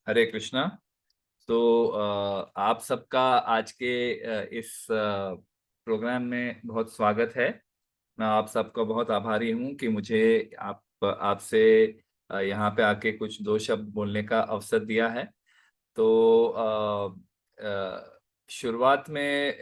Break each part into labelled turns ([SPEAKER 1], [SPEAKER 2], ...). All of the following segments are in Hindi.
[SPEAKER 1] हरे कृष्णा। तो आप सबका आज के इस प्रोग्राम में बहुत स्वागत है। मैं आप सबका बहुत आभारी हूँ कि मुझे आपसे यहाँ पे आके कुछ दो शब्द बोलने का अवसर दिया है। तो शुरुआत में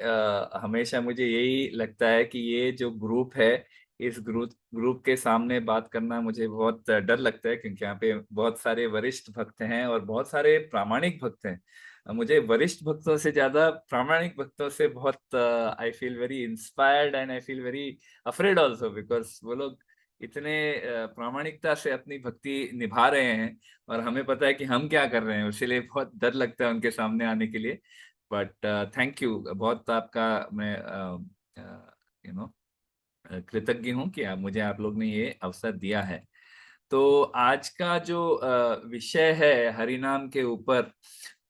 [SPEAKER 1] हमेशा मुझे यही लगता है कि ये जो ग्रुप है, इस ग्रुप के सामने बात करना मुझे बहुत डर लगता है, क्योंकि यहाँ पे बहुत सारे वरिष्ठ भक्त हैं और बहुत सारे प्रामाणिक भक्त हैं। मुझे वरिष्ठ भक्तों से ज्यादा प्रामाणिक भक्तों से बहुत I feel very inspired and I feel very afraid also, because वो लोग इतने प्रामाणिकता से अपनी भक्ति निभा रहे हैं और हमें पता है कि हम क्या कर रहे हैं, इसीलिए बहुत डर लगता है उनके सामने आने के लिए। बट थैंक यू, बहुत आपका मैं यू नो कृतज्ञ हूँ कि आप लोग ने ये अवसर दिया है। तो आज का जो विषय है हरि नाम के ऊपर,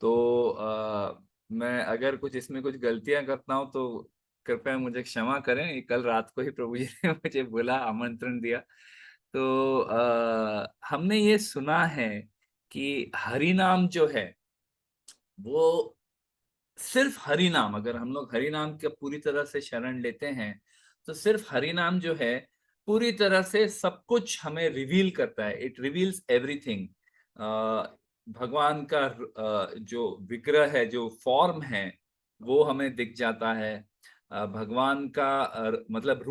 [SPEAKER 1] तो मैं अगर कुछ इसमें कुछ गलतियां करता हूँ तो कृपया मुझे क्षमा करें। ये कल रात को ही प्रभु जी ने मुझे बोला, आमंत्रण दिया। तो हमने ये सुना है कि हरि नाम जो है वो सिर्फ हरि नाम, अगर हम लोग हरि नाम के पूरी तरह से शरण लेते हैं तो सिर्फ हरि नाम जो है पूरी तरह से सब कुछ हमें रिवील करता है। It reveals everything. भगवान का जो विग्रह है, जो फॉर्म है, वो हमें दिख जाता है। भगवान का मतलब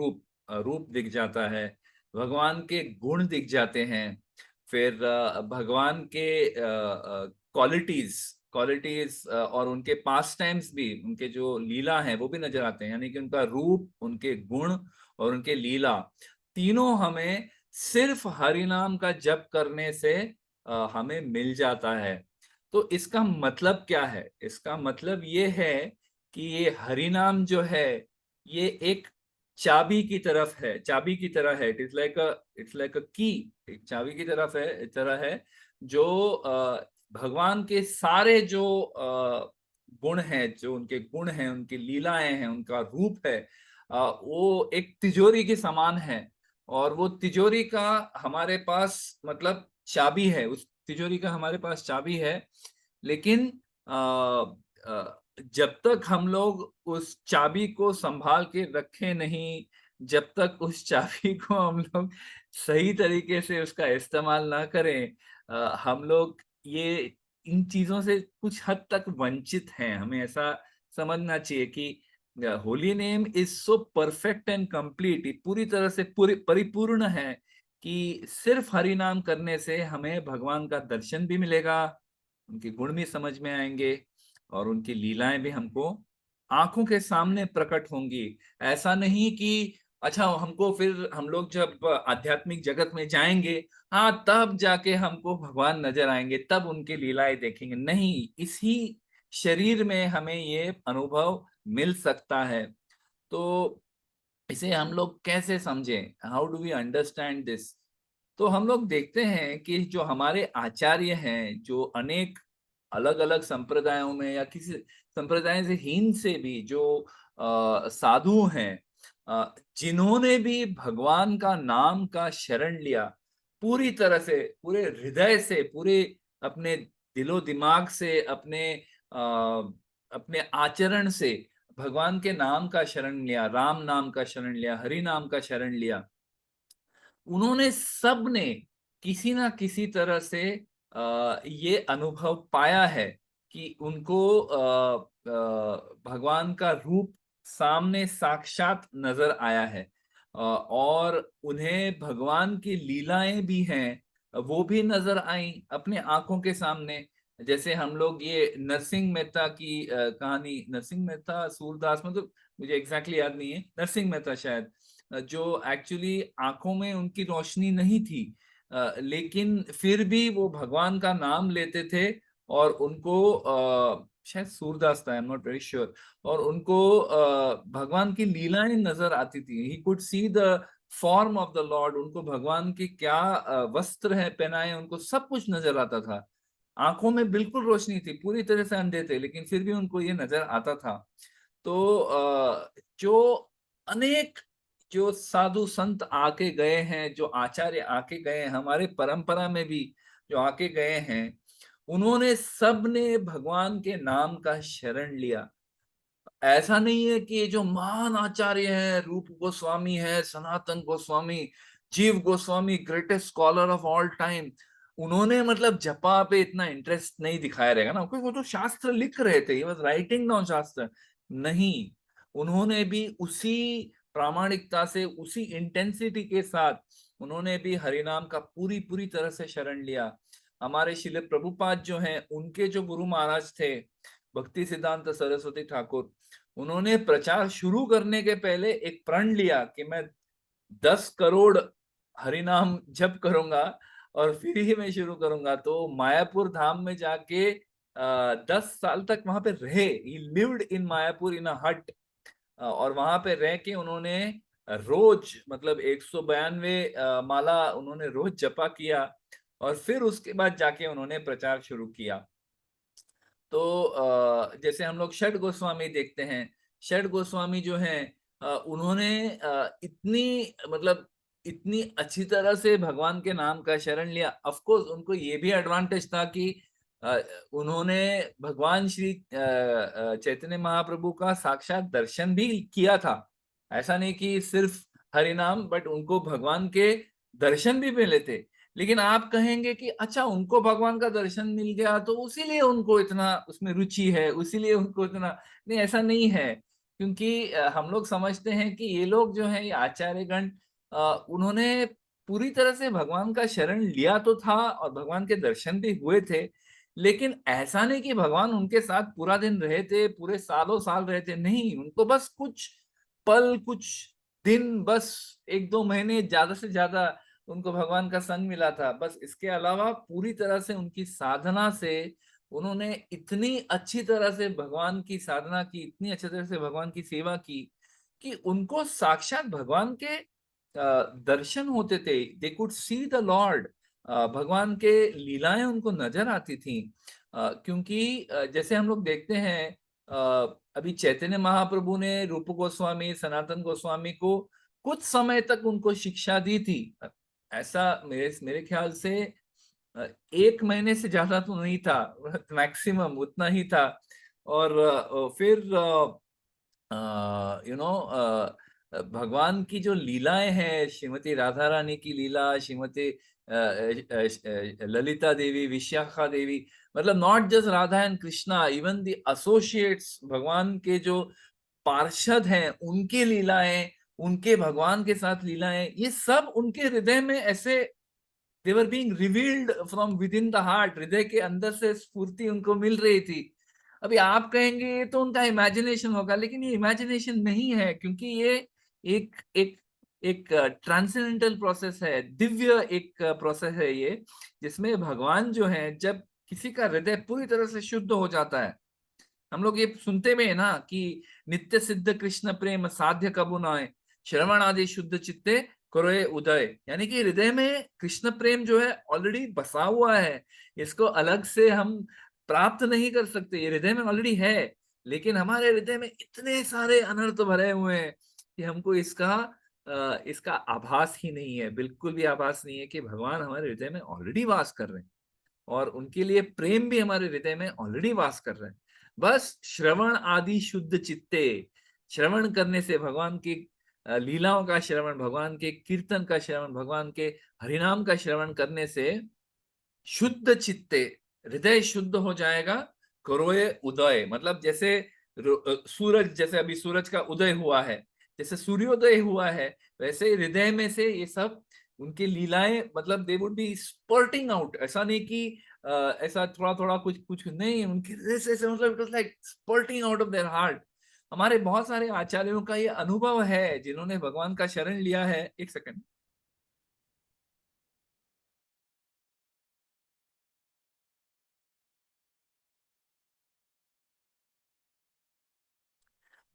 [SPEAKER 1] रूप दिख जाता है। भगवान के गुण दिख जाते हैं। फिर भगवान के क्वालिटीज क्वालिटीज और उनके पास टाइम्स भी, उनके जो लीला है वो भी नजर आते हैं। यानी कि उनका रूप, उनके गुण और उनके लीला, तीनों हमें सिर्फ हरि नाम का जप करने से हमें मिल जाता है। तो इसका मतलब क्या है? इसका मतलब ये है कि ये हरि नाम जो है ये एक चाबी की तरफ है, चाबी की तरह है। इट्स लाइक अ की। एक चाबी की तरह है जो भगवान के सारे जो गुण हैं, जो उनके गुण हैं, उनकी लीलाएं हैं, उनका रूप है, वो एक तिजोरी के समान है। और वो तिजोरी का हमारे पास मतलब चाबी है, उस तिजोरी का हमारे पास चाबी है। लेकिन जब तक हम लोग उस चाबी को संभाल के रखे नहीं, जब तक उस चाबी को हम लोग सही तरीके से उसका इस्तेमाल ना करें, हम लोग ये इन चीजों से कुछ हद तक वंचित हैं। हमें ऐसा समझना चाहिए कि holy name is so perfect and complete, पूरी तरह से पूरी परिपूर्ण है कि सिर्फ हरि नाम करने से हमें भगवान का दर्शन भी मिलेगा, उनके गुण भी समझ में आएंगे और उनकी लीलाएं भी हमको आंखों के सामने प्रकट होंगी। ऐसा नहीं कि अच्छा हमको फिर हम लोग जब आध्यात्मिक जगत में जाएंगे, हाँ तब जाके हमको भगवान नजर आएंगे, तब उनकी लीलाएं देखेंगे। नहीं, इसी शरीर में हमें ये अनुभव मिल सकता है। तो इसे हम लोग कैसे समझें? How do we understand this? तो हम लोग देखते हैं कि जो हमारे आचार्य हैं, जो अनेक अलग अलग संप्रदायों में या किसी संप्रदाय से हीन से भी जो साधु हैं, जिन्होंने भी भगवान का नाम का शरण लिया, पूरी तरह से, पूरे हृदय से, पूरे अपने दिलो दिमाग से, अपने आचरण से भगवान के नाम का शरण लिया, राम नाम का शरण लिया, हरि नाम का शरण लिया, उन्होंने सब ने किसी ना किसी तरह से ये अनुभव पाया है कि उनको भगवान का रूप सामने साक्षात नजर आया है। और उन्हें भगवान की लीलाएं भी हैं, वो भी नजर आई अपने आंखों के सामने। जैसे हम लोग ये नरसिंह मेहता की कहानी, नरसिंह मेहता सूरदास, मतलब मुझे एग्जैक्टली याद नहीं है, नरसिंह मेहता शायद, जो एक्चुअली आंखों में उनकी रोशनी नहीं थी, लेकिन फिर भी वो भगवान का नाम लेते थे और उनको शायद सूरदास था, I am not very sure, और उनको भगवान की लीलाएं नजर आती थी। He could see the form of the Lord. उनको भगवान के क्या वस्त्र है पहनाए, उनको सब कुछ नजर आता था। आंखों में बिल्कुल रोशनी थी, पूरी तरह से अंधे थे, लेकिन फिर भी उनको ये नजर आता था। तो जो अनेक जो साधु संत आके गए हैं, जो आचार्य आके गए हैं, हमारे परंपरा में भी जो आके गए हैं, उन्होंने सबने भगवान के नाम का शरण लिया। ऐसा नहीं है कि ये जो महान आचार्य हैं, रूप गोस्वामी है, सनातन गोस्वामी, जीव Goswami, greatest scholar of all time, उन्होंने मतलब जपा पे इतना इंटरेस्ट नहीं दिखाया रहेगा ना, क्योंकि वो तो शास्त्र लिख रहे थे, ही वाज राइटिंग डाउन शास्त्र। नहीं, उन्होंने भी उसी प्रामाणिकता से, उसी इंटेंसिटी के साथ उन्होंने भी हरिनाम का पूरी पूरी तरह से शरण लिया। हमारे शिल प्रभुपाद जो हैं, उनके जो गुरु महाराज थे भक्ति सिद्धांत सरस्वती ठाकुर, उन्होंने प्रचार शुरू करने के पहले एक प्रण लिया कि मैं 10 करोड़ हरिनाम जप करूंगा और फिर ही मैं शुरू करूंगा। तो मायापुर धाम में जाके 10 साल तक वहां पे रहे। ही लिव्ड इन मायापुर इन अ हट, और वहां पे रह के उन्होंने रोज मतलब 192 माला उन्होंने रोज जपा किया, और फिर उसके बाद जाके उन्होंने प्रचार शुरू किया। तो जैसे हम लोग षड गोस्वामी देखते हैं, षड गोस्वामी जो हैं, उन्होंने इतनी मतलब इतनी अच्छी तरह से भगवान के नाम का शरण लिया। ऑफ कोर्स उनको ये भी एडवांटेज था कि अ, उन्होंने भगवान श्री चैतन्य महाप्रभु का साक्षात दर्शन भी किया था। ऐसा नहीं कि सिर्फ हरि नाम, बट उनको भगवान के दर्शन भी मिले थे। लेकिन आप कहेंगे कि अच्छा, उनको भगवान का दर्शन मिल गया तो उसीलिए उनको इतना उसमें रुचि है, उसीलिए उनको इतना। नहीं, ऐसा नहीं है। क्योंकि हम लोग समझते हैं कि ये लोग जो है, ये आचार्यगण, उन्होंने पूरी तरह से भगवान का शरण लिया तो था और भगवान के दर्शन भी हुए थे। लेकिन ऐसा नहीं कि भगवान उनके साथ पूरा दिन रहे थे, पूरे सालों साल रहे थे। नहीं, उनको बस कुछ पल, कुछ दिन, बस 1-2 महीने ज्यादा से ज्यादा उनको भगवान का संग मिला था, बस। इसके अलावा पूरी तरह से उनकी साधना से उन्होंने इतनी अच्छी तरह से भगवान की साधना की, इतनी अच्छी तरह से भगवान की सेवा की कि उनको साक्षात भगवान के दर्शन होते थे। They could see the lord. भगवान के लीलाएं उनको नजर आती थी। क्योंकि जैसे हम लोग देखते हैं, अभी चैतन्य महाप्रभु ने रूप गोस्वामी, सनातन गोस्वामी को कुछ समय तक उनको शिक्षा दी थी। ऐसा मेरे मेरे ख्याल से 1 महीने से ज्यादा तो नहीं था, मैक्सिमम उतना ही था। और फिर यू नो भगवान की जो लीलाएं हैं, श्रीमती राधा रानी की लीला, श्रीमती ललिता देवी, विशाखा देवी, मतलब not just Radha and Krishna, even the associates, भगवान के जो पार्षद हैं, उनकी लीलाएं, उनके भगवान के साथ लीलाएं, ये सब उनके हृदय में ऐसे they were being revealed from within the heart. हृदय के अंदर से स्फूर्ति उनको मिल रही थी। अभी आप कहेंगे ये तो उनका इमेजिनेशन होगा, लेकिन ये इमेजिनेशन नहीं है, क्योंकि ये एक एक एक ट्रांसेंडेंटल प्रोसेस है, दिव्य एक प्रोसेस है ये, जिसमें भगवान जो है, जब किसी का हृदय पूरी तरह से शुद्ध हो जाता है। हम लोग ये सुनते में है ना कि नित्य सिद्ध कृष्ण प्रेम साध्य कबू नाय, श्रवण आदि शुद्ध चित्ते करोए उदय। यानी कि हृदय में कृष्ण प्रेम जो है ऑलरेडी बसा हुआ है। इसको अलग से हम प्राप्त नहीं कर सकते, ये हृदय में ऑलरेडी है। लेकिन हमारे हृदय में इतने सारे अनर्थ भरे हुए हैं कि हमको इसका आभास ही नहीं है, बिल्कुल भी आभास नहीं है कि भगवान हमारे हृदय में ऑलरेडी वास कर रहे हैं, और उनके लिए प्रेम भी हमारे हृदय में ऑलरेडी वास कर रहे हैं। बस श्रवण आदि शुद्ध चित्ते, श्रवण करने से, भगवान की लीलाओं का श्रवण, भगवान के कीर्तन का श्रवण, भगवान के हरिनाम का श्रवण करने से शुद्ध चित्ते, हृदय शुद्ध हो जाएगा। करोए उदय, मतलब जैसे सूरज, जैसे अभी सूरज का उदय हुआ है, जैसे सूर्योदय हुआ है, वैसे हृदय में से ये सब उनकी लीलाएं, मतलब दे वुड बी स्पर्टिंग आउट। ऐसा नहीं कि ऐसा थोड़ा थोड़ा कुछ कुछ नहीं, उनके हृदय से मतलब it was like spurting out of their heart. हमारे बहुत सारे आचार्यों का ये अनुभव है, जिन्होंने भगवान का शरण लिया है। एक सेकंड।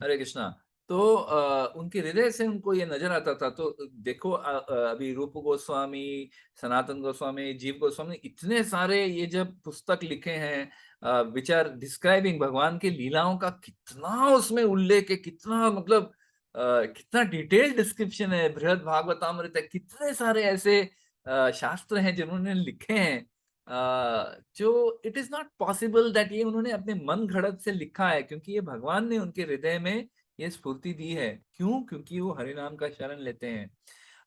[SPEAKER 1] हरे कृष्णा। तो उनके हृदय से उनको ये नजर आता था। तो देखो, अभी रूप गोस्वामी, सनातन गोस्वामी, जीव गोस्वामी, इतने सारे ये जब पुस्तक लिखे हैं विच आर डिस्क्राइबिंग भगवान की लीलाओं का, कितना उसमें उल्लेख है, कितना मतलब कितना डिटेल्ड डिस्क्रिप्शन है। बृहद भागवतामृत है, कितने सारे ऐसे शास्त्र हैं जिन्होंने लिखे हैं जो it is not possible that ये उन्होंने अपने मन घड़त से लिखा है, क्योंकि ये भगवान ने उनके हृदय में ये स्फूर्ति दी है। क्यों? क्योंकि वो हरिनाम का शरण लेते हैं।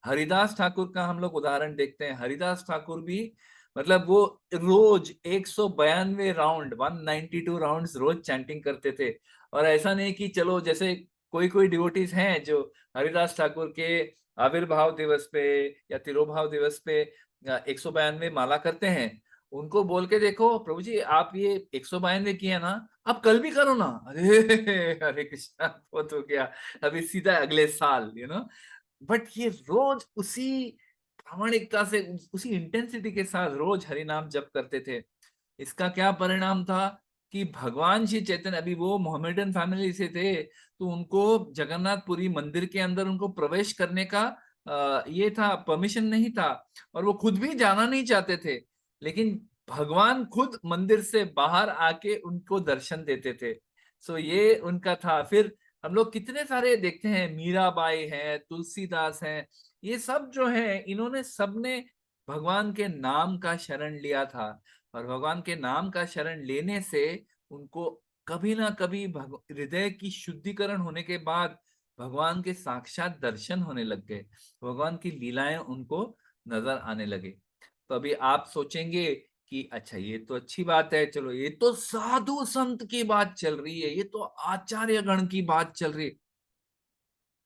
[SPEAKER 1] हरिदास ठाकुर का हम लोग उदाहरण देखते हैं। हरिदास ठाकुर भी मतलब वो रोज 192 राउंड 192 राउंड्स रोज चैंटिंग करते थे। और ऐसा नहीं कि चलो जैसे कोई कोई डिवोटीज हैं जो हरिदास ठाकुर के आविर्भाव दिवस पे या तिरोभाव दिवस पे 192 माला करते हैं, उनको बोल के देखो प्रभु जी आप ये 192 किए ना, आप कल भी करो ना। अरे हरे कृष्णा, बहुत हो गया, अभी सीधा अगले साल बट ये रोज उसी प्रामाणिकता से उसी इंटेंसिटी के साथ रोज हरि नाम जप करते थे। इसका क्या परिणाम था कि भगवान श्री चैतन्य, अभी वो मोहम्मदन फैमिली से थे, तो उनको जगन्नाथपुरी मंदिर के अंदर उनको प्रवेश करने का ये था, परमिशन नहीं था, और वो खुद भी जाना नहीं चाहते थे। लेकिन भगवान खुद मंदिर से बाहर आके उनको दर्शन देते थे। सो ये उनका था। फिर हम लोग कितने सारे देखते हैं, मीराबाई हैं, तुलसीदास हैं, ये सब जो है इन्होंने सबने भगवान के नाम का शरण लिया था। और भगवान के नाम का शरण लेने से उनको कभी ना कभी हृदय की शुद्धिकरण होने के बाद भगवान के साक्षात दर्शन होने लग गए, भगवान की लीलाएं उनको नजर आने लगे। तो अभी आप सोचेंगे कि अच्छा ये तो अच्छी बात है, चलो ये तो साधु संत की बात चल रही है, ये तो आचार्य गण की बात चल रही है,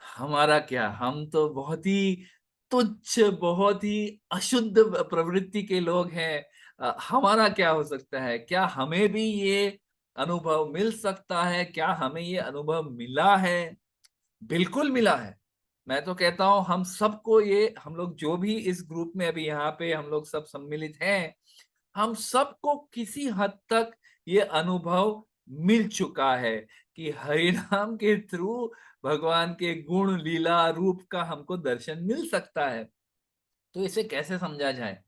[SPEAKER 1] हमारा क्या, हम तो बहुत ही तुच्छ, बहुत ही अशुद्ध प्रवृत्ति के लोग हैं। हमारा क्या हो सकता है? क्या हमें भी ये अनुभव मिल सकता है? क्या हमें ये अनुभव मिला है? बिल्कुल मिला है। मैं तो कहता हूं हम सबको ये, हम लोग जो भी इस ग्रुप में अभी यहाँ पे हम लोग सब सम्मिलित हैं, हम सबको किसी हद तक ये अनुभव मिल चुका है कि हरिनाम के थ्रू भगवान के गुण लीला रूप का हमको दर्शन मिल सकता है। तो इसे कैसे समझा जाए?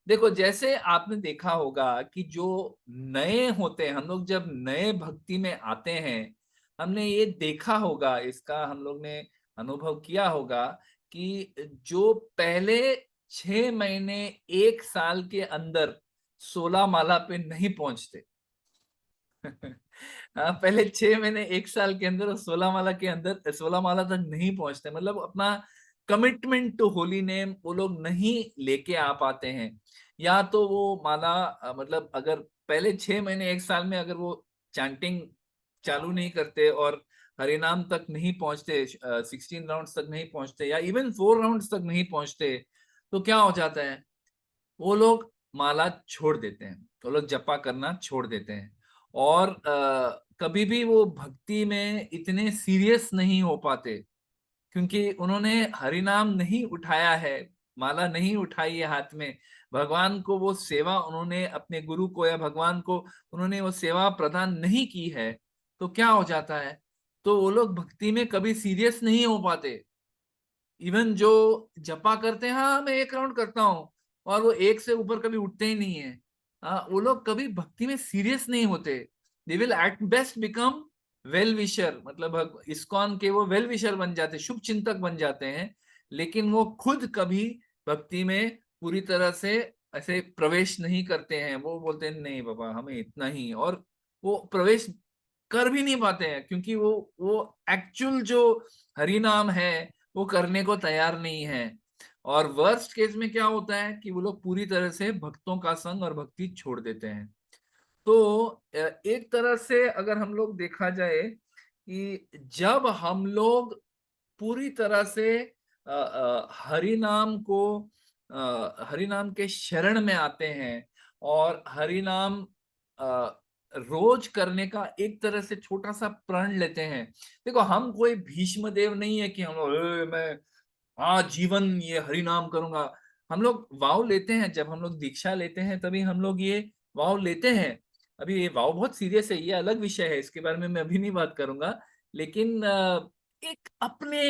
[SPEAKER 1] देखो, जैसे आपने देखा होगा कि जो नए होते हैं, हम लोग जब नए भक्ति में आते हैं, हमने ये देखा होगा, इसका हम लोग ने अनुभव किया होगा कि जो पहले 6 महीने 1 साल के अंदर 16 माला पे नहीं पहुंचते हाँ, पहले 6 महीने 1 साल के अंदर 16 माला के अंदर 16 माला तक नहीं पहुंचते, मतलब अपना कमिटमेंट टू होली नेम वो लोग नहीं लेके आ पाते हैं। या तो वो माला मतलब अगर पहले 6 महीने 1 साल में अगर वो चैंटिंग चालू नहीं करते और हरिनाम तक नहीं पहुंचते, 16 राउंड तक नहीं पहुंचते, या इवन 4 राउंड तक नहीं पहुंचते, तो क्या हो जाता है? वो लोग माला छोड़ देते हैं, वो लोग जपा करना छोड़ देते हैं। और कभी भी वो भक्ति में इतने सीरियस नहीं हो पाते, क्योंकि उन्होंने हरिनाम नहीं उठाया है, माला नहीं उठाई है हाथ में, भगवान को वो सेवा उन्होंने, अपने गुरु को या भगवान को उन्होंने वो सेवा प्रदान नहीं की है। तो क्या हो जाता है? तो वो लोग भक्ति में कभी सीरियस नहीं हो पाते। इवन जो जपा करते हैं, हाँ मैं 1 राउंड करता हूँ, और वो 1 से ऊपर कभी उठते ही नहीं है। हाँ, वो लोग कभी भक्ति में सीरियस नहीं होते। They will at best become well wisher, मतलब इस्कॉन के वो वेल विशर बन जाते, शुभ चिंतक बन जाते हैं, लेकिन वो खुद कभी भक्ति में पूरी तरह से ऐसे प्रवेश नहीं करते हैं। वो बोलते हैं नहीं बाबा हमें इतना ही, और वो प्रवेश कर भी नहीं पाते हैं, क्योंकि वो एक्चुअल जो हरि नाम है वो करने को तैयार नहीं है। और वर्स्ट केस में क्या होता है कि वो लोग पूरी तरह से भक्तों का संग और भक्ति छोड़ देते हैं। तो एक तरह से अगर हम लोग देखा जाए कि जब हम लोग पूरी तरह से हरि नाम को, हरि नाम के शरण में आते हैं और हरि नाम रोज करने का एक तरह से छोटा सा प्रण लेते हैं। देखो, हम कोई भीष्म देव नहीं है कि हम लोग मैं जीवन ये हरि नाम करूंगा। हम लोग वाव लेते हैं, जब हम लोग दीक्षा लेते हैं तभी हम लोग ये वाव लेते हैं। अभी ये वाव बहुत सीरियस है, ये अलग विषय है, इसके बारे में मैं अभी नहीं बात करूंगा। लेकिन एक अपने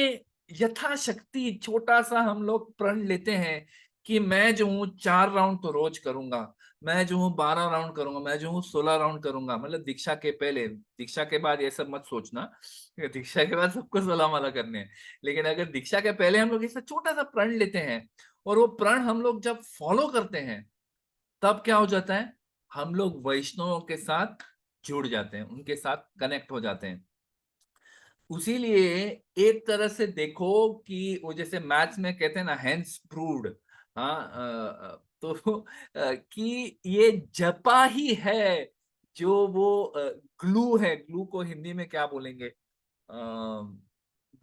[SPEAKER 1] यथाशक्ति छोटा सा हम लोग प्रण लेते हैं कि मैं जो हूँ 4 राउंड तो रोज करूंगा, मैं जो हूँ 12 राउंड करूंगा, मैं जो हूँ 16 राउंड करूंगा। मतलब दीक्षा के पहले, दीक्षा के बाद ये सब मत सोचना, दीक्षा के बाद सबको 16 माला करने हैं। लेकिन अगर दीक्षा के पहले हम लोग ऐसा छोटा सा प्रण लेते हैं और वो प्रण हम लोग जब फॉलो करते हैं, तब क्या हो जाता है? हम लोग वैष्णवों के साथ जुड़ जाते हैं, उनके साथ कनेक्ट हो जाते हैं। उसीलिए एक तरह से देखो कि वो जैसे मैथ्स में कहते हैं ना, हेंस प्रूव्ड। हाँ, तो कि ये जपा ही है जो वो ग्लू है। ग्लू को हिंदी में क्या बोलेंगे?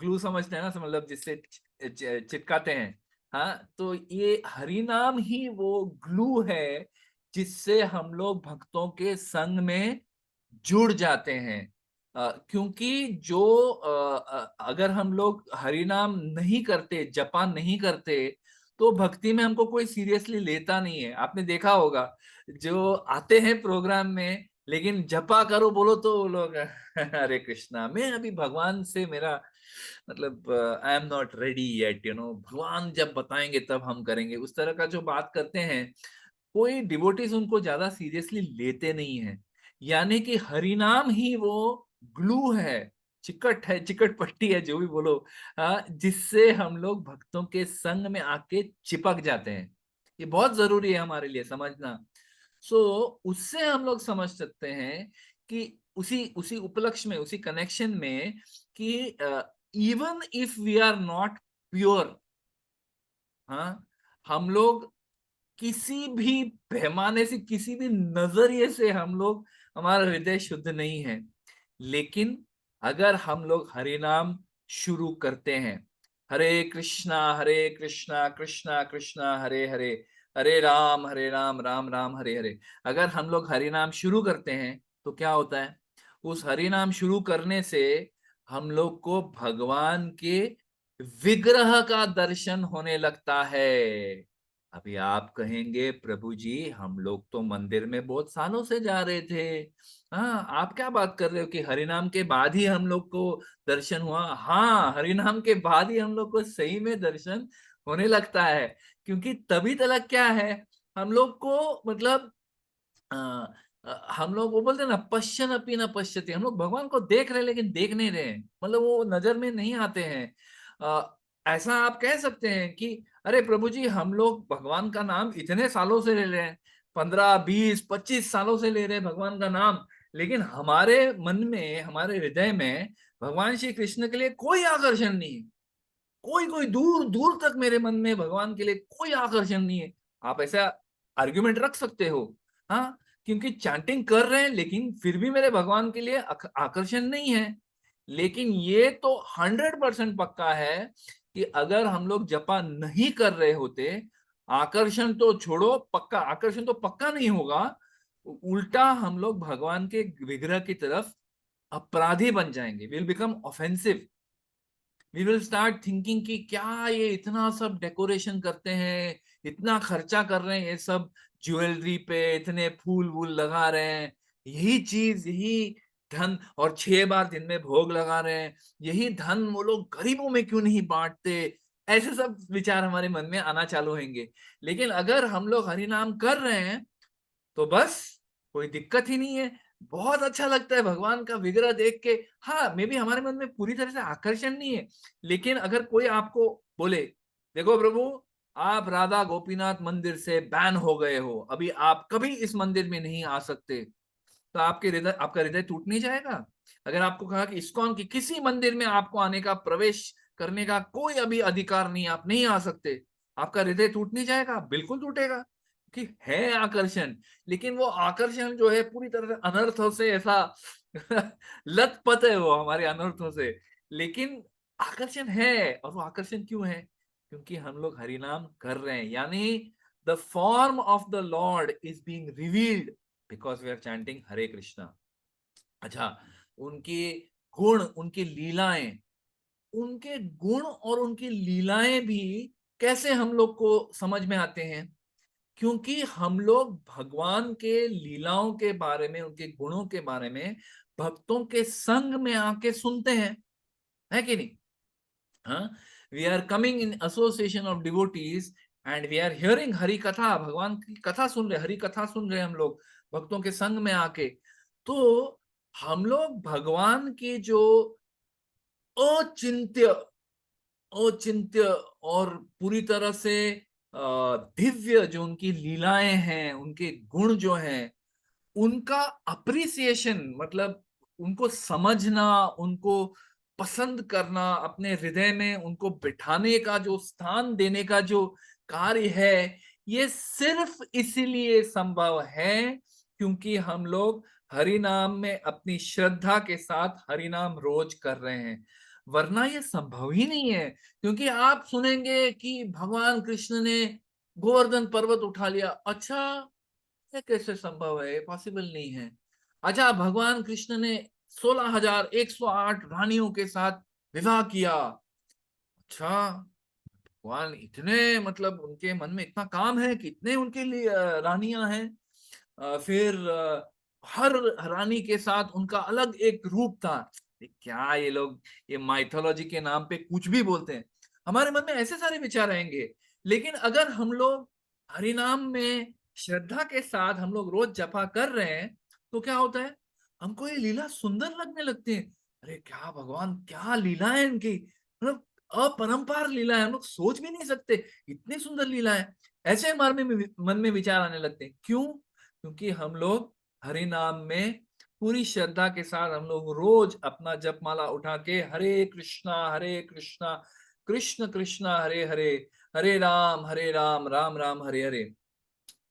[SPEAKER 1] ग्लू समझते हैं ना, मतलब जिससे चिपकाते हैं। हाँ, तो ये हरि नाम ही वो ग्लू है जिससे हम लोग भक्तों के संग में जुड़ जाते हैं। क्योंकि जो अगर हम लोग हरि नाम नहीं करते, जपा नहीं करते, तो भक्ति में हमको कोई सीरियसली लेता नहीं है। आपने देखा होगा जो आते हैं प्रोग्राम में, लेकिन जपा करो बोलो तो वो लोग हरे कृष्णा, मैं अभी भगवान से मेरा मतलब I am not ready yet, भगवान जब बताएंगे तब हम करेंगे, उस तरह का जो बात करते हैं। कोई डिवोटीज उनको ज्यादा सीरियसली लेते नहीं है। यानी कि हरिनाम ही वो ग्लू है, चिकट है, चिकट पट्टी है, जो भी बोलो, जिससे हम लोग भक्तों के संग में आके चिपक जाते हैं। ये बहुत जरूरी है हमारे लिए समझना। सो उससे हम लोग समझ सकते हैं कि उसी उसी उपलक्ष्य में, उसी कनेक्शन में, कि even if we are not pure, हाँ, हम लोग किसी भी पैमाने से, किसी भी नजरिए से हम लोग, हमारा हृदय शुद्ध नहीं है, लेकिन अगर हम लोग हरि नाम शुरू करते हैं, हरे कृष्णा कृष्णा कृष्णा हरे हरे, हरे राम राम राम हरे हरे, अगर हम लोग हरि नाम शुरू करते हैं, तो क्या होता है? उस हरि नाम शुरू करने से हम लोग को भगवान के विग्रह का दर्शन होने लगता है। अभी आप कहेंगे प्रभु जी हम लोग तो मंदिर में बहुत सालों से जा रहे थे, हाँ, आप क्या बात कर रहे हो कि हरिनाम के बाद ही हम लोग को दर्शन हुआ? हाँ, हरिनाम के बाद ही हम लोग को सही में दर्शन होने लगता है। क्योंकि तभी तक क्या है, हम लोग को मतलब हम लोग वो बोलते हैं ना, पश्चन अपी न पश्यति, हम लोग भगवान को देख रहे हैं लेकिन देख नहीं रहे हैं, मतलब वो नजर में नहीं आते हैं। ऐसा आप कह सकते हैं कि अरे प्रभु जी हम लोग भगवान का नाम इतने सालों से ले रहे हैं, 15 20 25 सालों से ले रहे हैं भगवान का नाम, लेकिन हमारे मन में, हमारे हृदय में भगवान श्री कृष्ण के लिए कोई आकर्षण नहीं है। कोई कोई दूर दूर तक मेरे मन में भगवान के लिए कोई आकर्षण नहीं है। आप ऐसा आर्ग्यूमेंट रख सकते हो, हाँ, क्योंकि चैंटिंग कर रहे हैं लेकिन फिर भी मेरे भगवान के लिए आकर्षण नहीं है। लेकिन ये तो 100% पक्का है कि अगर हम लोग जपा नहीं कर रहे होते, आकर्षण तो छोड़ो, पक्का आकर्षण तो पक्का नहीं होगा, उल्टा हम लोग भगवान के विग्रह की तरफ अपराधी बन जाएंगे, will become offensive. We will start thinking कि क्या ये इतना सब डेकोरेशन करते हैं, इतना खर्चा कर रहे हैं ये सब ज्वेलरी पे, इतने फूल वूल लगा रहे हैं, यही चीज, यही धन, और 6 बार दिन में भोग लगा रहे हैं, यही धन वो लोग गरीबों में क्यों नहीं बांटते? ऐसे सब विचार हमारे मन में आना चालू होंगे। लेकिन अगर हम लोग हरि नाम कर रहे हैं तो बस कोई दिक्कत ही नहीं है। बहुत अच्छा लगता है भगवान का विग्रह देख के। हाँ, मे भी हमारे मन में पूरी तरह से आकर्षण नहीं है, लेकिन अगर कोई आपको बोले देखो प्रभु, आप राधा गोपीनाथ मंदिर से बैन हो गए हो, अभी आप कभी इस मंदिर में नहीं आ सकते, तो आपके हृदय, आपका हृदय टूट नहीं जाएगा? अगर आपको कहा कि इस्कॉन की किसी मंदिर में आपको आने का, प्रवेश करने का कोई अभी अधिकार नहीं, आप नहीं आ सकते, आपका हृदय टूट नहीं जाएगा? बिल्कुल टूटेगा, कि है आकर्षण। लेकिन वो आकर्षण जो है पूरी तरह से अनर्थों से ऐसा लथपथ है वो हमारे अनर्थों से। लेकिन आकर्षण है, और वो आकर्षण क्यों है? क्योंकि हम लोग हरिनाम कर रहे हैं, यानी the form of the lord is being revealed because we are chanting Hare Krishna. अच्छा, उनके गुण, उनकी लीलाएं, उनके गुण और उनकी लीलाएं भी कैसे हम लोग को समझ में आते हैं? क्योंकि हम लोग भगवान के लीलाओं के बारे में, उनके गुणों के बारे में भक्तों के संग में आके सुनते हैं, है कि नहीं? हाँ, we are coming in association of devotees and we are hearing Hari katha, भगवान की कथा सुन रहे, हरि कथा सुन रहे हम लोग भक्तों के संग में आके। तो हम लोग भगवान की जो अचिंत्य, अचिंत्य और पूरी तरह से दिव्य जो उनकी लीलाएं हैं, उनके गुण जो हैं, उनका अप्रिसिएशन, मतलब उनको समझना, उनको पसंद करना, अपने हृदय में उनको बिठाने का, जो स्थान देने का जो कार्य है, ये सिर्फ इसीलिए संभव है क्योंकि हम लोग हरि नाम में अपनी श्रद्धा के साथ हरि नाम रोज कर रहे हैं। वरना ये संभव ही नहीं है। क्योंकि आप सुनेंगे कि भगवान कृष्ण ने गोवर्धन पर्वत उठा लिया। अच्छा, ये कैसे संभव है? ये पॉसिबल नहीं है। अच्छा, भगवान कृष्ण ने 16,108 रानियों के साथ विवाह किया। अच्छा, भगवान इतने, मतलब उनके मन में इतना काम है कि इतने उनके लिए रानियां हैं। फिर हर रानी के साथ उनका अलग एक रूप था। क्या ये लोग ये माइथोलॉजी के नाम पे कुछ भी बोलते हैं। हमारे मन में ऐसे सारे विचार आएंगे। लेकिन अगर हम लोग हरि नाम में श्रद्धा के साथ हम लोग रोज जपा कर रहे हैं तो क्या होता है? हमको ये लीला सुंदर लगने लगती है। अरे क्या भगवान, क्या लीला है इनकी, मतलब अपरंपार लीला है, हम लोग सोच भी नहीं सकते इतनी सुंदर लीला है। ऐसे हमारे मन में विचार आने लगते हैं। क्यों? क्योंकि हम लोग हरि नाम में पूरी श्रद्धा के साथ हम लोग रोज अपना जपमाला उठा के हरे कृष्णा कृष्ण कृष्णा हरे हरे, हरे राम राम हरे हरे।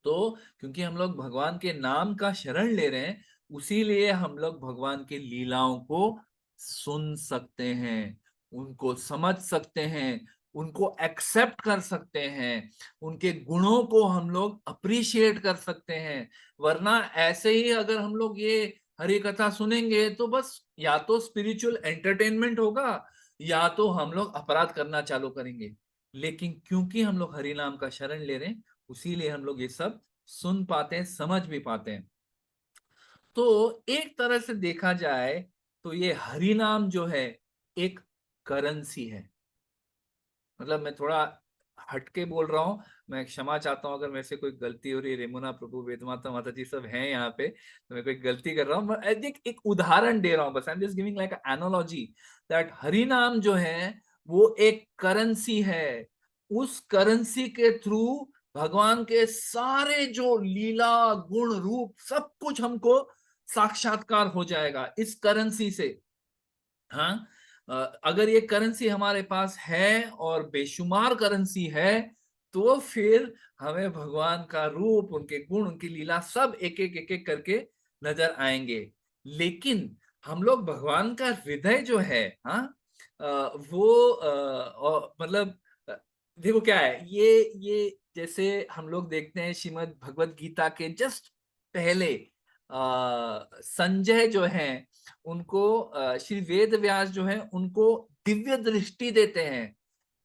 [SPEAKER 1] तो क्योंकि हम लोग भगवान के नाम का शरण ले रहे हैं, उसीलिए हम लोग भगवान की लीलाओं को सुन सकते हैं, उनको समझ सकते हैं, उनको एक्सेप्ट कर सकते हैं, उनके गुणों को हम लोग अप्रिशिएट कर सकते हैं। वरना ऐसे ही अगर हम लोग ये हरि कथा सुनेंगे तो बस या तो स्पिरिचुअल एंटरटेनमेंट होगा या तो हम लोग अपराध करना चालू करेंगे। लेकिन क्योंकि हम लोग हरि नाम का शरण ले रहे हैं, उसीलिए हम लोग ये सब सुन पाते हैं, समझ भी पाते हैं। तो एक तरह से देखा जाए तो ये हरि नाम जो है एक करेंसी है। मतलब मैं थोड़ा हटके बोल रहा हूँ, मैं क्षमा चाहता हूँ अगर मेरे से कोई गलती हो रही है। रेमुना प्रभु, वेद माता, माता जी सब हैं यहाँ पे, तो मैं कोई गलती कर रहा हूँ। एक उदाहरण दे रहा हूँ बस। I am just giving like analogy that Hari नाम जो है वो एक करेंसी है। उस करेंसी के थ्रू भगवान के सारे जो लीला गुण रूप सब कुछ हमको साक्षात्कार हो जाएगा इस करेंसी से। हाँ, अगर ये करेंसी हमारे पास है और बेशुमार करेंसी है तो फिर हमें भगवान का रूप, उनके गुण, उनकी लीला सब एक एक करके नजर आएंगे। लेकिन हम लोग भगवान का हृदय जो है, हाँ, वो मतलब देखो क्या है ये जैसे हम लोग देखते हैं श्रीमद् भगवत गीता के जस्ट पहले संजय जो हैं उनको श्री वेद व्यास जो है उनको दिव्य दृष्टि देते हैं,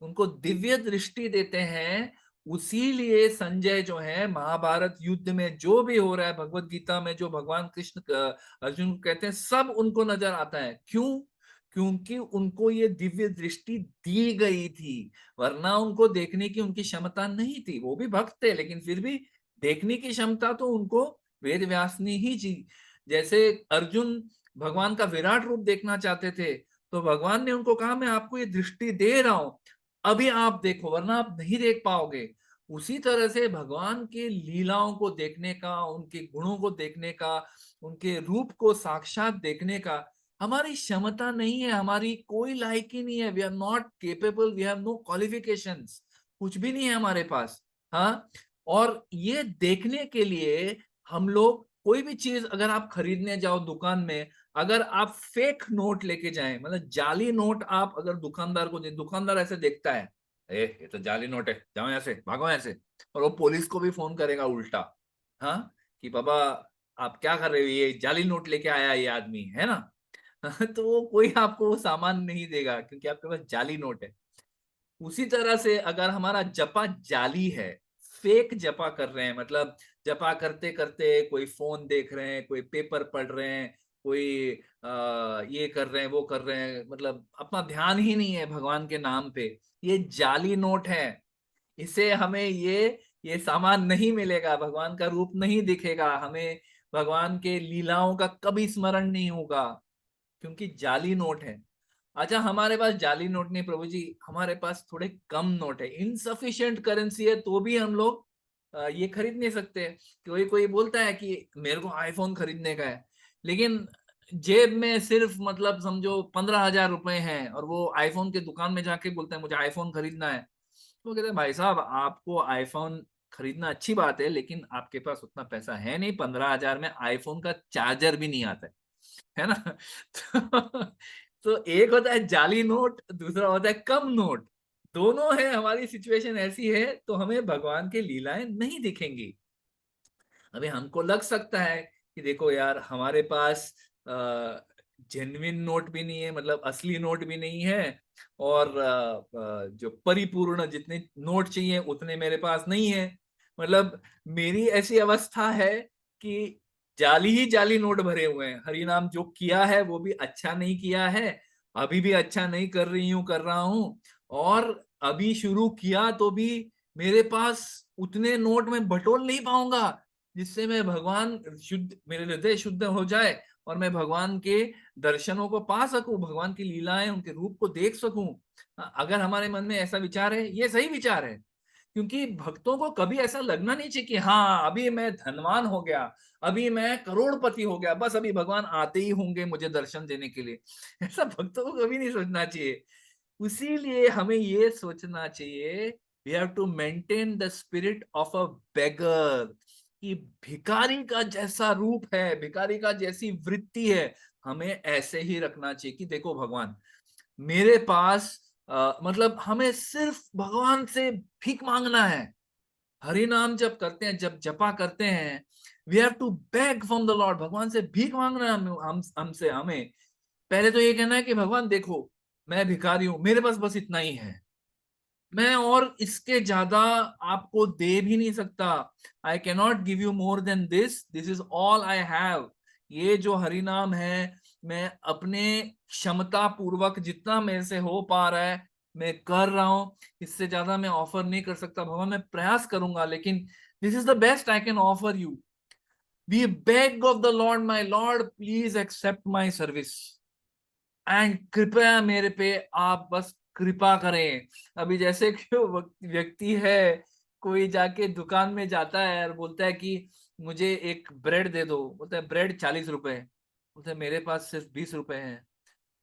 [SPEAKER 1] उनको दिव्य दृष्टि देते हैं। उसीलिए संजय जो है महाभारत युद्ध में जो भी हो रहा है, भगवत गीता में जो भगवान कृष्ण अर्जुन को कहते हैं, सब उनको नजर आता है। क्यों? क्योंकि उनको ये दिव्य दृष्टि दी गई थी। वरना उनको देखने की उनकी क्षमता नहीं थी। वो भी भक्त थे लेकिन फिर भी देखने की क्षमता तो उनको वेद व्यास ने ही जी। जैसे अर्जुन भगवान का विराट रूप देखना चाहते थे तो भगवान ने उनको कहा मैं आपको ये दृष्टि दे रहा हूं, अभी आप देखो वरना आप नहीं देख पाओगे। उसी तरह से भगवान के लीलाओं को देखने का, उनके गुणों को देखने का, उनके रूप को साक्षात देखने का हमारी क्षमता नहीं है, हमारी कोई लायकी नहीं है। We are not capable, we have no qualifications, कुछ भी नहीं है हमारे पास। हाँ, और ये देखने के लिए हम लोग कोई भी चीज अगर आप खरीदने जाओ दुकान में, अगर आप फेक नोट लेके जाएं, मतलब जाली नोट आप अगर दुकानदार को दे, दुकानदार ऐसे देखता है, ए ये तो जाली नोट है, जाओ ऐसे, भागो ऐसे। और वो पुलिस को भी फोन करेगा उल्टा, हाँ, कि बाबा आप क्या कर रहे हो, ये जाली नोट लेके आया ये आदमी है ना। तो वो कोई आपको वो सामान नहीं देगा क्योंकि आपके पास जाली नोट है। उसी तरह से अगर हमारा जपा जाली है, फेक जपा कर रहे हैं, मतलब जपा करते करते कोई फोन देख रहे हैं, कोई पेपर पढ़ रहे हैं, कोई ये कर रहे हैं, वो कर रहे हैं, मतलब अपना ध्यान ही नहीं है भगवान के नाम पे, ये जाली नोट है। इसे हमें ये सामान नहीं मिलेगा, भगवान का रूप नहीं दिखेगा हमें, भगवान के लीलाओं का कभी स्मरण नहीं होगा क्योंकि जाली नोट है। अच्छा, हमारे पास जाली नोट नहीं प्रभु जी, हमारे पास थोड़े कम नोट है, इनसफिशिएंट करेंसी है, तो भी हम लोग ये खरीद नहीं सकते। कोई कोई बोलता है कि मेरे को आईफोन खरीदने का है, लेकिन जेब में सिर्फ मतलब समझो 15,000 रुपए हैं, और वो आईफोन के दुकान में जाके बोलता है मुझे आईफोन खरीदना है। तो कहते हैं भाई साहब, आपको आईफोन खरीदना अच्छी बात है, लेकिन आपके पास उतना पैसा है नहीं, 15,000 में आईफोन का चार्जर भी नहीं आता है ना। तो, तो एक होता है जाली नोट, दूसरा होता है कम नोट। दोनों है, हमारी सिचुएशन ऐसी है, तो हमें भगवान की लीलाएं नहीं दिखेंगी। अभी हमको लग सकता है कि देखो यार, हमारे पास जेन्युइन नोट भी नहीं है, मतलब असली नोट भी नहीं है, और जो परिपूर्ण जितने नोट चाहिए उतने मेरे पास नहीं है। मतलब मेरी ऐसी अवस्था है कि जाली ही जाली नोट भरे हुए हैं। हरि नाम जो किया है वो भी अच्छा नहीं किया है, अभी भी अच्छा नहीं कर रही हूं, कर रहा हूं, और अभी शुरू किया तो भी मेरे पास उतने नोट में बटोर नहीं पाऊंगा जिससे मैं भगवान शुद्ध, मेरे हृदय शुद्ध हो जाए और मैं भगवान के दर्शनों को पा सकूं, भगवान की लीलाएं, उनके रूप को देख सकूं। अगर हमारे मन में ऐसा विचार है, ये सही विचार है, क्योंकि भक्तों को कभी ऐसा लगना नहीं चाहिए कि हाँ अभी मैं धनवान हो गया, अभी मैं करोड़पति हो गया, बस अभी भगवान आते ही होंगे मुझे दर्शन देने के लिए। ऐसा भक्तों को कभी नहीं सोचना चाहिए। इसीलिए हमें ये सोचना चाहिए, we have to maintain the spirit of a beggar, कि भिखारी का जैसा रूप है, भिखारी का जैसी वृत्ति है, हमें ऐसे ही रखना चाहिए कि देखो भगवान मेरे पास, मतलब हमें सिर्फ भगवान से भीख मांगना है। हरि नाम जब करते हैं, जब जपा करते हैं, we have to beg from the lord, भगवान से भीख मांगना है हमसे। हमें पहले तो ये कहना है कि भगवान देखो, मैं भिखारी हूं, मेरे पास बस इतना ही है, मैं और इसके ज्यादा आपको दे भी नहीं सकता। I cannot give you more than this, this is all I have. ये जो हरि नाम है, मैं अपने क्षमता पूर्वक जितना मेरे से हो पा रहा है मैं कर रहा हूं, इससे ज्यादा मैं ऑफर नहीं कर सकता भगवान, मैं प्रयास करूंगा, लेकिन this is the best I can offer you. We beg of the lord, my lord please accept my service, and कृपया मेरे पे आप बस कृपा करें। अभी जैसे कि वो व्यक्ति है, कोई जाके दुकान में जाता है और बोलता है कि मुझे एक ब्रेड दे दो, बोलता है ब्रेड 40 रुपए, बोलता है मेरे पास सिर्फ 20 रुपए हैं।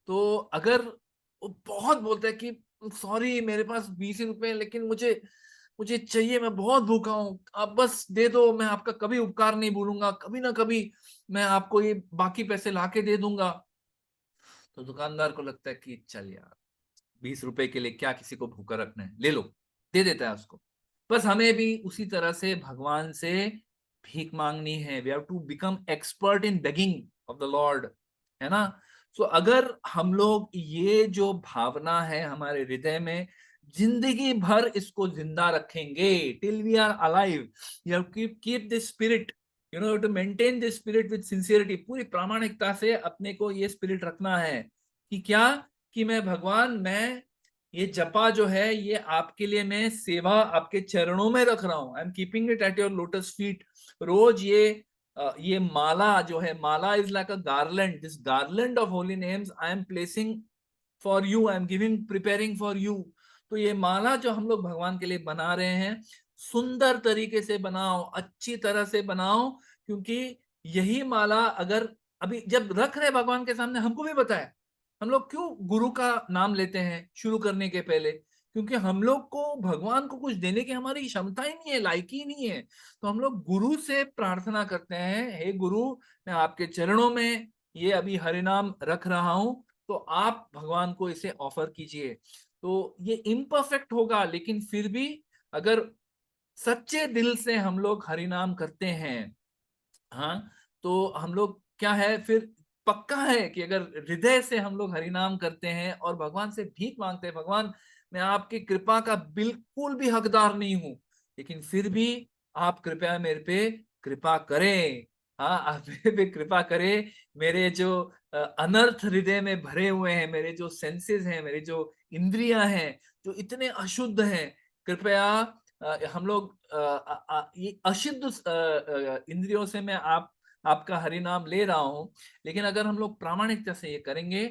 [SPEAKER 1] तो अगर वो बहुत बोलता है कि सॉरी मेरे पास 20 रुपए हैं, लेकिन मुझे मुझे चाहिए, मैं बहुत भूखा हूँ, आप बस दे दो, मैं आपका कभी उपकार नहीं भूलूंगा, कभी ना कभी मैं आपको ये बाकी पैसे लाके दे दूंगा। तो दुकानदार को लगता है कि चल यार, 20 रुपए के लिए क्या किसी को भूखा रखना है, ले लो, दे देता है उसको। बस हमें भी उसी तरह से भगवान से भीख मांगनी है। We have to become expert in begging of the lord, है ना। सो अगर हम लोग ये जो भावना है हमारे हृदय में, जिंदगी भर इसको जिंदा रखेंगे, till we are alive, you have keep this spirit, you know to maintain this spirit with sincerity, पूरी प्रामाणिकता से अपने को ये स्पिरिट रखना है कि क्या, कि मैं भगवान, मैं ये जपा जो है ये आपके लिए, मैं सेवा आपके चरणों में रख रहा हूं, I am keeping it at your lotus feet. रोज ये माला जो है, mala is like a garland, this garland of holy names I am placing for you, I am giving, preparing for you. तो ये माला जो हम लोग भगवान के लिए बना रहे हैं, सुंदर तरीके से बनाओ, अच्छी तरह से बनाओ, क्योंकि यही माला अगर अभी जब रख रहे भगवान के सामने, हमको भी पता है हम लोग क्यों गुरु का नाम लेते हैं शुरू करने के पहले, क्योंकि हम लोग को भगवान को कुछ देने की हमारी क्षमता ही नहीं है, लायकी ही नहीं है। तो हम लोग गुरु से प्रार्थना करते हैं, हे गुरु, मैं आपके चरणों में ये अभी हरि नाम रख रहा हूं, तो आप भगवान को इसे ऑफर कीजिए। तो ये इम्परफेक्ट होगा, लेकिन फिर भी अगर सच्चे दिल से हम लोग हरि नाम करते हैं, हाँ, तो हम लोग क्या है फिर, पक्का है कि अगर हृदय से हम लोग हरि नाम करते हैं और भगवान से भीख मांगते हैं, भगवान मैं आपकी कृपा का बिल्कुल भी हकदार नहीं हूं, लेकिन फिर भी आप कृपया मेरे पे कृपा करें। हाँ, आप मेरे पे कृपा करें। मेरे जो अनर्थ हृदय में भरे हुए हैं, मेरे जो सेंसेस हैं, मेरे जो इंद्रियां हैं जो इतने अशुद्ध हैं, कृपया हम लोग ये अशुद्ध इंद्रियों से मैं आपका हरि नाम ले रहा हूं, लेकिन अगर हम लोग प्रामाणिकता से ये करेंगे,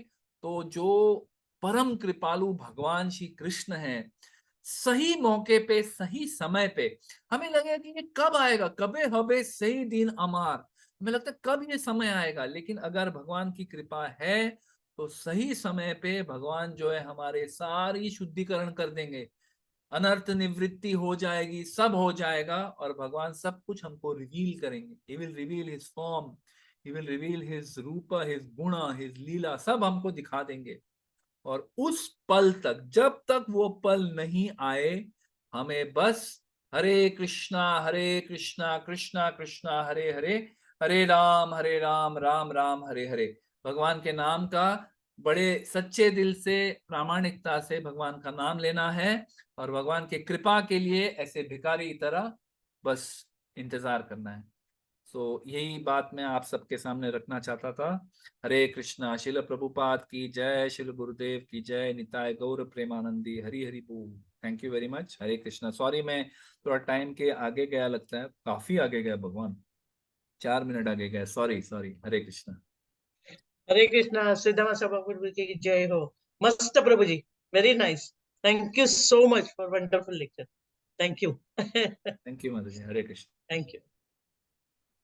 [SPEAKER 1] तो जो परम कृपालु भगवान श्री कृष्ण हैं, सही मौके पे, सही समय पे। हमें लगेगा कि ये कब आएगा, कबे हबे सही दिन अमार। हमें लगता है कब ये समय आएगा, लेकिन अगर भगवान की कृपा है तो सही समय पे भगवान जो है हमारे सारी शुद्धिकरण कर देंगे, अनर्थ निवृत्ति हो जाएगी, सब हो जाएगा, और भगवान सब कुछ हमको रिवील करेंगे। He will reveal his form, he will reveal his रूप, हिज गुण, हिज लीला, सब हमको दिखा देंगे। और उस पल तक, जब तक वो पल नहीं आए, हमें बस हरे कृष्णा कृष्णा कृष्णा हरे हरे, हरे राम राम राम हरे हरे, भगवान के नाम का बड़े सच्चे दिल से, प्रामाणिकता से भगवान का नाम लेना है, और भगवान की कृपा के लिए ऐसे भिखारी की तरह बस इंतजार करना है। यही बात मैं आप सबके सामने रखना चाहता था। हरे कृष्णा। शिल प्रभुपाद की जय, शिल गुरुदेव की जय, निताय गौर प्रेमानंदी, हरि हरि बोल। Thank you very much. Hare Krishna. Sorry मैं थोड़ा टाइम के आगे गया, लगता है काफी आगे गया, भगवान 4 मिनट आगे गया। Sorry sorry. हरे कृष्णा।
[SPEAKER 2] हरे कृष्णा। सिद्धमा सभा प्रभु की जय हो। मस्त प्रभु जी, very nice. Thank you so much for wonderful lecture. Thank you.
[SPEAKER 1] Thank you माता जी। हरे कृष्णा।
[SPEAKER 2] Thank you.